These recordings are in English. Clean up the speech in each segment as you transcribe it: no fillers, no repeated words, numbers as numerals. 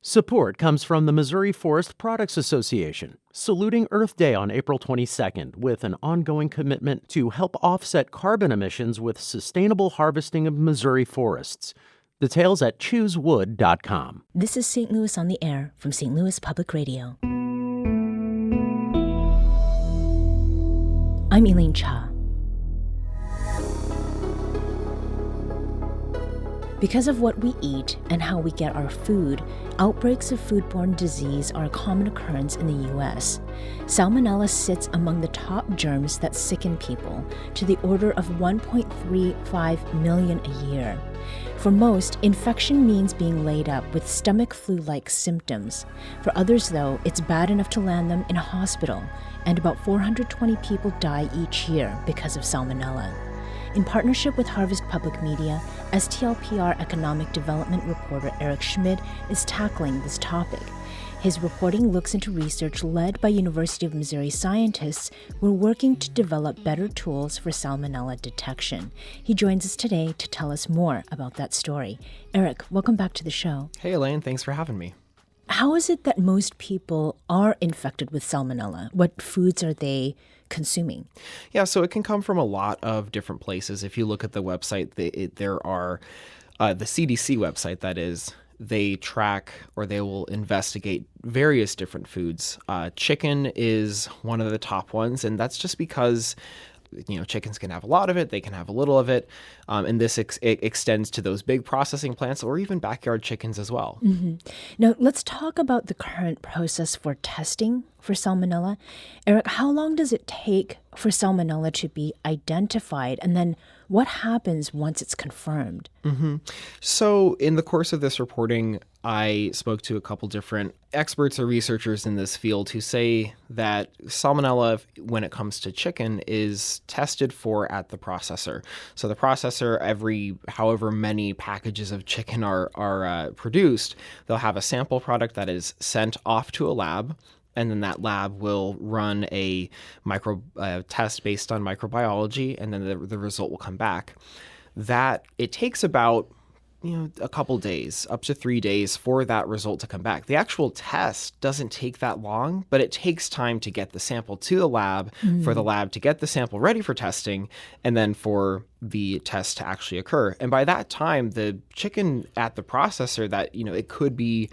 Support comes from the Missouri Forest Products Association, saluting Earth Day on April 22nd with an ongoing commitment to help offset carbon emissions with sustainable harvesting of Missouri forests. Details at choosewood.com. This is St. Louis on the Air from St. Louis Public Radio. I'm Elaine Cha. Because of what we eat and how we get our food, outbreaks of foodborne disease are a common occurrence in the U.S. Salmonella sits among the top germs that sicken people, to the order of 1.35 million a year. For most, infection means being laid up with stomach flu-like symptoms. For others, though, it's bad enough to land them in a hospital, and about 420 people die each year because of Salmonella. In partnership with Harvest Public Media, STLPR economic development reporter Eric Schmid is tackling this topic. His reporting looks into research led by University of Missouri scientists who are working to develop better tools for Salmonella detection. He joins us today to tell us more about that story. Eric, welcome back to the show. Hey, Elaine, thanks for having me. How is it that most people are infected with Salmonella? What foods are they consuming? Yeah, so it can come from a lot of different places. If you look at the website, there are the CDC website, that is, they track or they will investigate various different foods. Chicken is one of the top ones, and that's just because chickens can have a lot of it, they can have a little of it, and this it extends to those big processing plants or even backyard chickens as well. Mm-hmm. Now, let's talk about the current process for testing for Salmonella. Eric, how long does it take for Salmonella to be identified, and then what happens once it's confirmed? Mm-hmm. So in the course of this reporting, I spoke to a couple different experts or researchers in this field who say that Salmonella, when it comes to chicken, is tested for at the processor. So the processor, every however many packages of chicken are produced, they'll have a sample product that is sent off to a lab, and then that lab will run a test based on microbiology, and then the result will come back. That it takes about a couple days, up to 3 days, for that result to come back. The actual test doesn't take that long, but it takes time to get the sample to the lab, for the lab to get the sample ready for testing, and then for the test to actually occur. And by that time, the chicken at the processor that it could be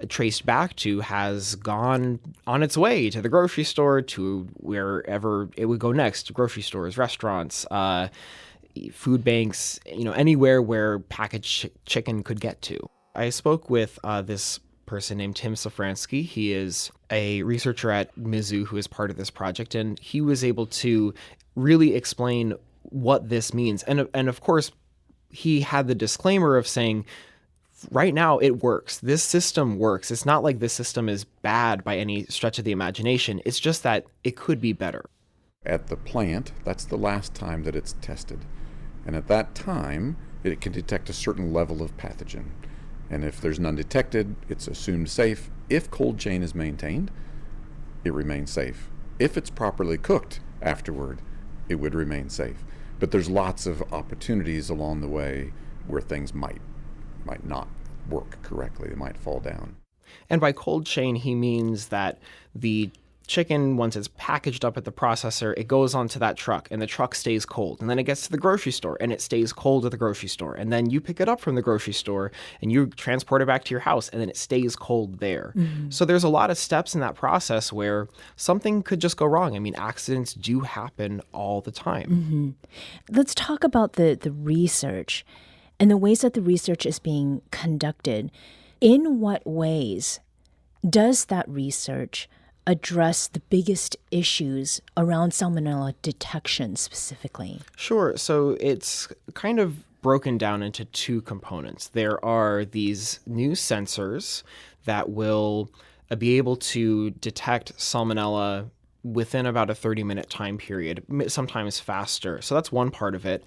traced back to has gone on its way to the grocery store, to wherever it would go next, grocery stores, restaurants, food banks, anywhere where packaged chicken could get to. I spoke with this person named Tim Safransky. He is a researcher at Mizzou who is part of this project, and he was able to really explain what this means. And of course, he had the disclaimer of saying, right now it works. This system works. It's not like this system is bad by any stretch of the imagination. It's just that it could be better. At the plant, that's the last time that it's tested. And at that time, it can detect a certain level of pathogen. And if there's none detected, it's assumed safe. If cold chain is maintained, it remains safe. If it's properly cooked afterward, it would remain safe. But there's lots of opportunities along the way where things might not work correctly. They might fall down. And by cold chain, he means that the chicken, once it's packaged up at the processor, it goes onto that truck, and the truck stays cold. And then it gets to the grocery store, and it stays cold at the grocery store. And then you pick it up from the grocery store, and you transport it back to your house, and then it stays cold there. Mm-hmm. So there's a lot of steps in that process where something could just go wrong. I mean, accidents do happen all the time. Mm-hmm. Let's talk about the research and the ways that the research is being conducted. In what ways does that research address the biggest issues around Salmonella detection specifically? Sure. So it's kind of broken down into two components. There are these new sensors that will be able to detect Salmonella within about a 30-minute time period, sometimes faster. So that's one part of it.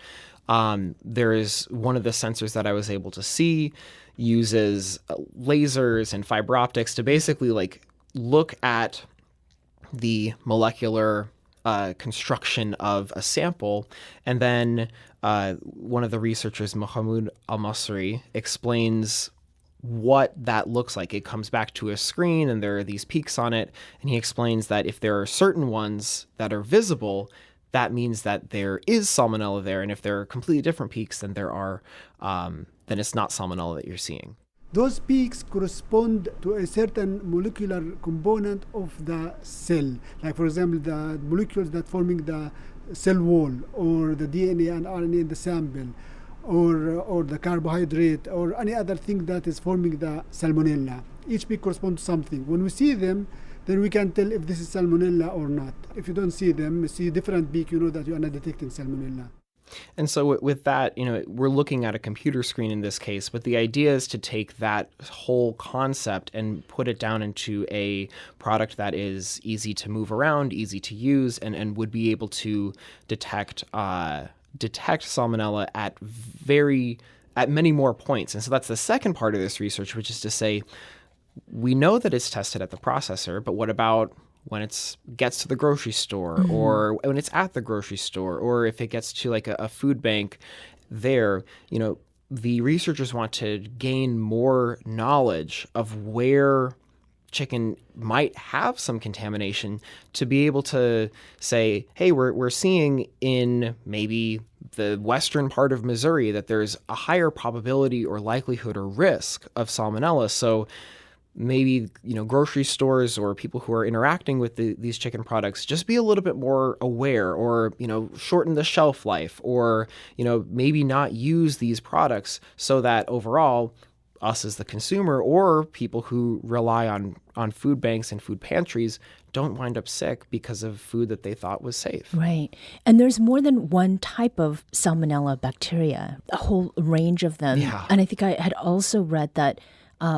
There is one of the sensors that I was able to see uses lasers and fiber optics to basically look at the molecular construction of a sample. And then one of the researchers, Mohamed Al-Masri, explains what that looks like. It comes back to a screen and there are these peaks on it. And he explains that if there are certain ones that are visible, that means that there is salmonella there. And if there are completely different peaks than there are, then it's not salmonella that you're seeing. Those peaks correspond to a certain molecular component of the cell. Like, for example, the molecules that forming the cell wall, or the DNA and RNA in the sample, or the carbohydrate, or any other thing that is forming the salmonella. Each peak corresponds to something. When we see them, then we can tell if this is salmonella or not. If you don't see them, see different peak, you know that you are not detecting salmonella. And so with that, we're looking at a computer screen in this case, but the idea is to take that whole concept and put it down into a product that is easy to move around, easy to use, and would be able to detect salmonella at many more points. And so that's the second part of this research, which is to say, we know that it's tested at the processor, but what about when it gets to the grocery store, or when it's at the grocery store, or if it gets to like a food bank there? The researchers want to gain more knowledge of where chicken might have some contamination to be able to say, hey, we're seeing in maybe the western part of Missouri that there's a higher probability or likelihood or risk of salmonella. So maybe, grocery stores or people who are interacting with these chicken products, just be a little bit more aware, or, shorten the shelf life, or, maybe not use these products, so that overall us as the consumer, or people who rely on food banks and food pantries, don't wind up sick because of food that they thought was safe. Right. And there's more than one type of salmonella bacteria, a whole range of them. Yeah. And I think I had also read that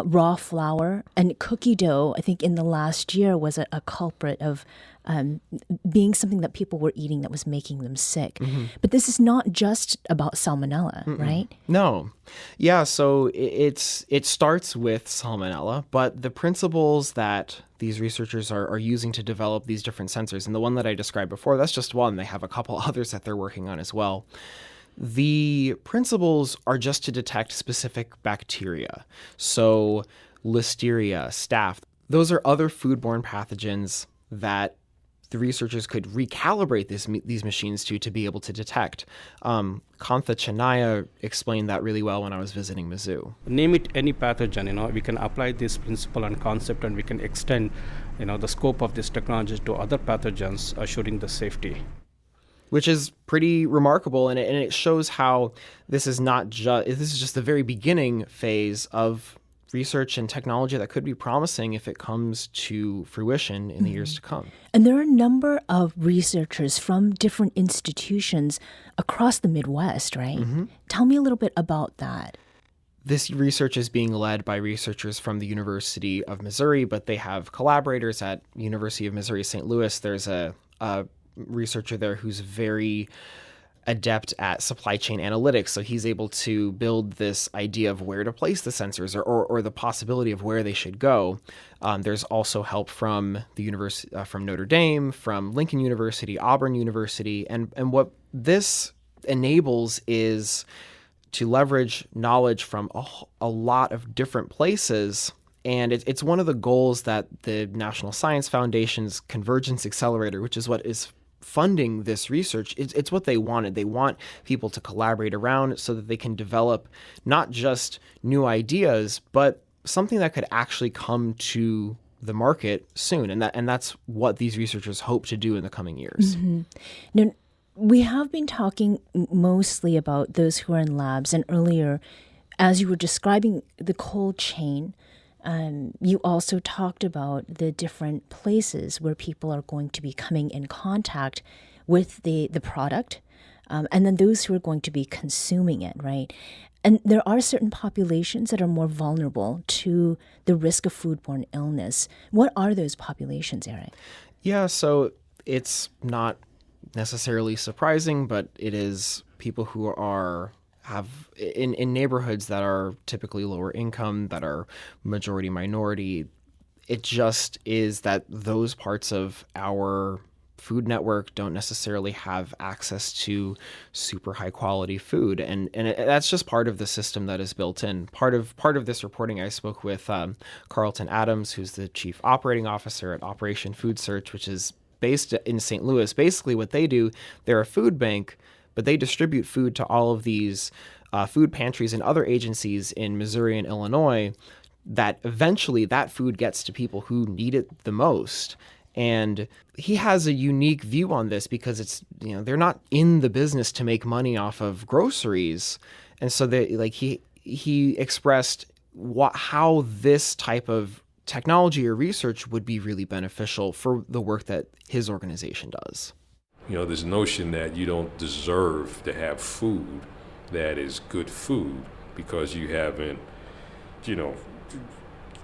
raw flour and cookie dough, I think in the last year, was a culprit of being something that people were eating that was making them sick. But this is not just about salmonella, right? No. Yeah, so it starts with salmonella, but the principles that these researchers are using to develop these different sensors, and the one that I described before, that's just one. They have a couple others that they're working on as well. The principles are just to detect specific bacteria. So Listeria, Staph, those are other foodborne pathogens that the researchers could recalibrate these machines to be able to detect. Kantha Chennaya explained that really well when I was visiting Mizzou. Name it any pathogen, we can apply this principle and concept, and we can extend, the scope of this technology to other pathogens, assuring the safety. Which is pretty remarkable, and it shows how this is just the very beginning phase of research and technology that could be promising if it comes to fruition in the years to come. And there are a number of researchers from different institutions across the Midwest, right? Tell me a little bit about that. This research is being led by researchers from the University of Missouri, but they have collaborators at University of Missouri St. Louis. There's a researcher there who's very adept at supply chain analytics, so he's able to build this idea of where to place the sensors, or the possibility of where they should go. There's also help from the university, from Notre Dame, from Lincoln University, Auburn University, and what this enables is to leverage knowledge from a lot of different places. And it's one of the goals that the National Science Foundation's Convergence Accelerator, which is what is funding this research, it's what they wanted. They want people to collaborate around so that they can develop not just new ideas, but something that could actually come to the market soon. And that's what these researchers hope to do in the coming years. Now, we have been talking mostly about those who are in labs, and earlier, as you were describing the cold chain, you also talked about the different places where people are going to be coming in contact with the product, and then those who are going to be consuming it, right? And there are certain populations that are more vulnerable to the risk of foodborne illness. What are those populations, Eric? Yeah, so it's not necessarily surprising, but it is people who have in neighborhoods that are typically lower income, that are majority minority. It just is that those parts of our Food Network don't necessarily have access to super high quality food, and that's just part of the system that is built in. Part of this reporting, I spoke with Carlton Adams, who's the chief operating officer at Operation Food Search, which is based in St. Louis. Basically, what they do, they're a food bank, but they distribute food to all of these food pantries and other agencies in Missouri and Illinois. That eventually that food gets to people who need it the most. And he has a unique view on this because it's, they're not in the business to make money off of groceries. And so he expressed how this type of technology or research would be really beneficial for the work that his organization does. This notion that you don't deserve to have food that is good food because you haven't,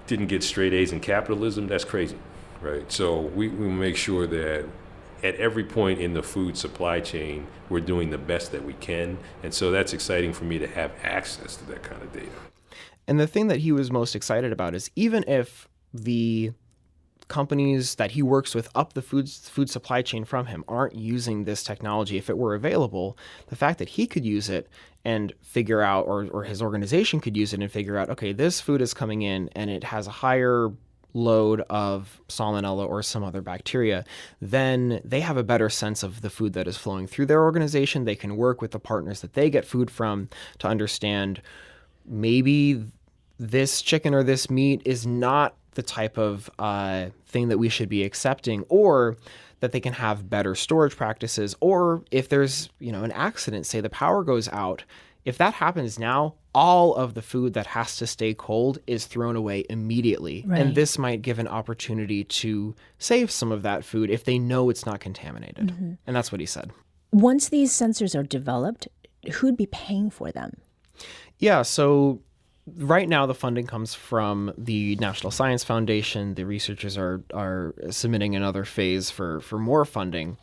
didn't get straight A's in capitalism, that's crazy. Right, so we make sure that at every point in the food supply chain, we're doing the best that we can. And so that's exciting for me to have access to that kind of data. And the thing that he was most excited about is even if the companies that he works with up the food supply chain from him aren't using this technology, if it were available, the fact that he could use it and figure out, or his organization could use it and figure out, okay, this food is coming in and it has a higher load of Salmonella or some other bacteria, then they have a better sense of the food that is flowing through their organization. They can work with the partners that they get food from to understand maybe this chicken or this meat is not the type of thing that we should be accepting, or that they can have better storage practices, or if there's, an accident, say the power goes out, if that happens now, all of the food that has to stay cold is thrown away immediately. Right. And this might give an opportunity to save some of that food if they know it's not contaminated. Mm-hmm. And that's what he said. Once these sensors are developed, who'd be paying for them? Yeah, so right now the funding comes from the National Science Foundation. The researchers are submitting another phase for more funding.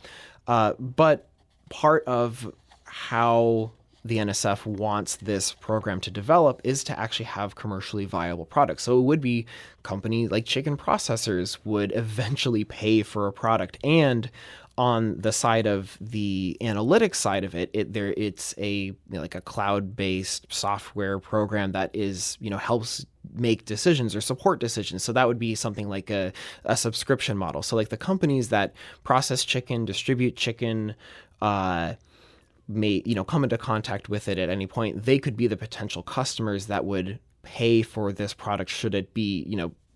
But part of how the NSF wants this program to develop is to actually have commercially viable products. So it would be companies like chicken processors would eventually pay for a product. And on the side of the analytics side of it's a like a cloud-based software program that is, helps make decisions or support decisions. So that would be something like a subscription model. So like the companies that process chicken, distribute chicken, may come into contact with it at any point, they could be the potential customers that would pay for this product should it be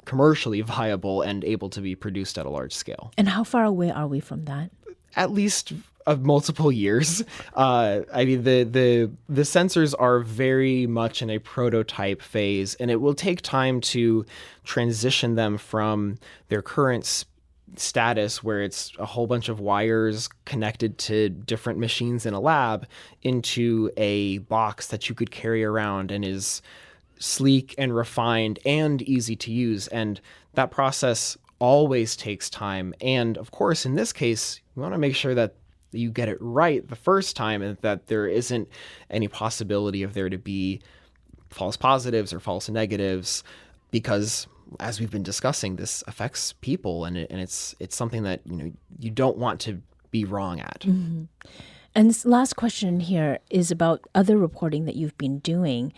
commercially viable and able to be produced at a large scale. And how far away are we from that? At least of multiple years. The sensors are very much in a prototype phase, and it will take time to transition them from their current status, where it's a whole bunch of wires connected to different machines in a lab, into a box that you could carry around and is sleek and refined and easy to use. And that process always takes time. And of course, in this case, you want to make sure that you get it right the first time and that there isn't any possibility of there to be false positives or false negatives, because as we've been discussing, this affects people, and it's something that you don't want to be wrong at. Mm-hmm. And this last question here is about other reporting that you've been doing.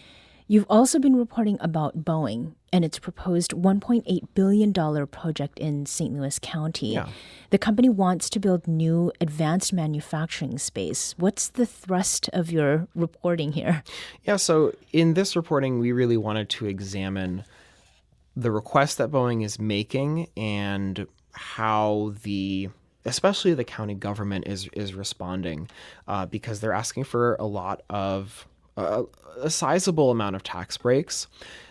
You've also been reporting about Boeing and its proposed $1.8 billion project in St. Louis County. Yeah. The company wants to build new advanced manufacturing space. What's the thrust of your reporting here? Yeah, so in this reporting, we really wanted to examine the request that Boeing is making and how especially the county government is responding, because they're asking for a lot of a sizable amount of tax breaks.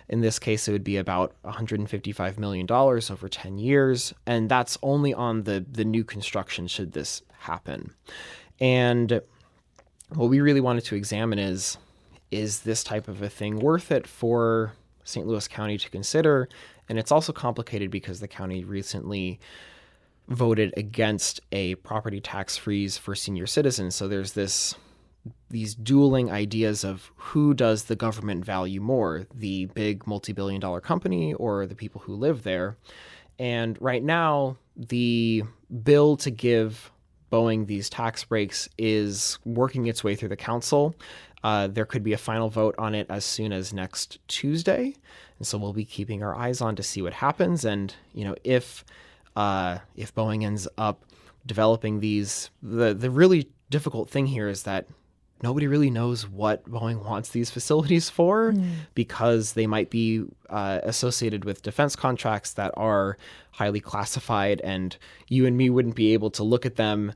In this case, it would be about $155 million over 10 years, and that's only on the new construction should this happen. And what we really wanted to examine is this type of a thing worth it for St. Louis County to consider? And it's also complicated because the county recently voted against a property tax freeze for senior citizens. So there's these dueling ideas of who does the government value more, the big multi-billion-dollar company or the people who live there. And right now, the bill to give Boeing these tax breaks is working its way through the council. There could be a final vote on it as soon as next Tuesday. And so we'll be keeping our eyes on to see what happens. And, if Boeing ends up developing these, the really difficult thing here is that nobody really knows what Boeing wants these facilities for because they might be associated with defense contracts that are highly classified, and you and me wouldn't be able to look at them.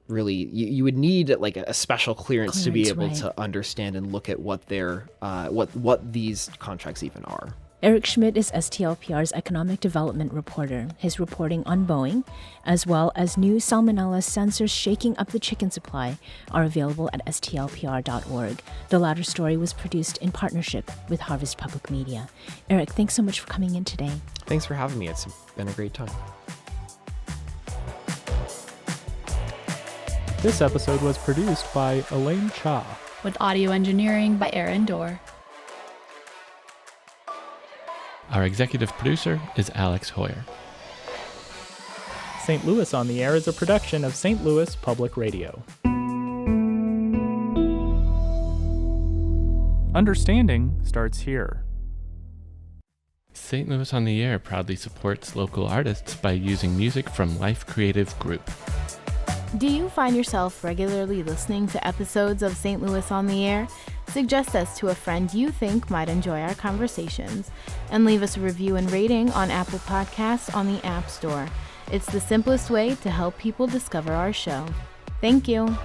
Really, you would need like a special clearance to be able to understand and look at what their what these contracts even are. Eric Schmid is STLPR's economic development reporter. His reporting on Boeing, as well as new Salmonella sensors shaking up the chicken supply, are available at stlpr.org. The latter story was produced in partnership with Harvest Public Media. Eric, thanks so much for coming in today. Thanks for having me. It's been a great time. This episode was produced by Elaine Cha, with audio engineering by Aaron Dorr. Our executive producer is Alex Hoyer. St. Louis on the Air is a production of St. Louis Public Radio. Understanding starts here. St. Louis on the Air proudly supports local artists by using music from Life Creative Group. Do you find yourself regularly listening to episodes of St. Louis on the Air? Suggest us to a friend you think might enjoy our conversations, and leave us a review and rating on Apple Podcasts on the App Store. It's the simplest way to help people discover our show. Thank you.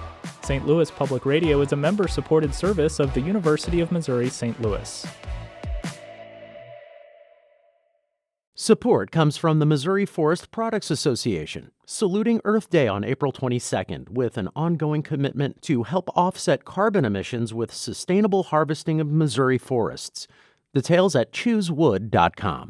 St. Louis Public Radio is a member-supported service of the University of Missouri St. Louis. Support comes from the Missouri Forest Products Association, saluting Earth Day on April 22nd with an ongoing commitment to help offset carbon emissions with sustainable harvesting of Missouri forests. Details at choosewood.com.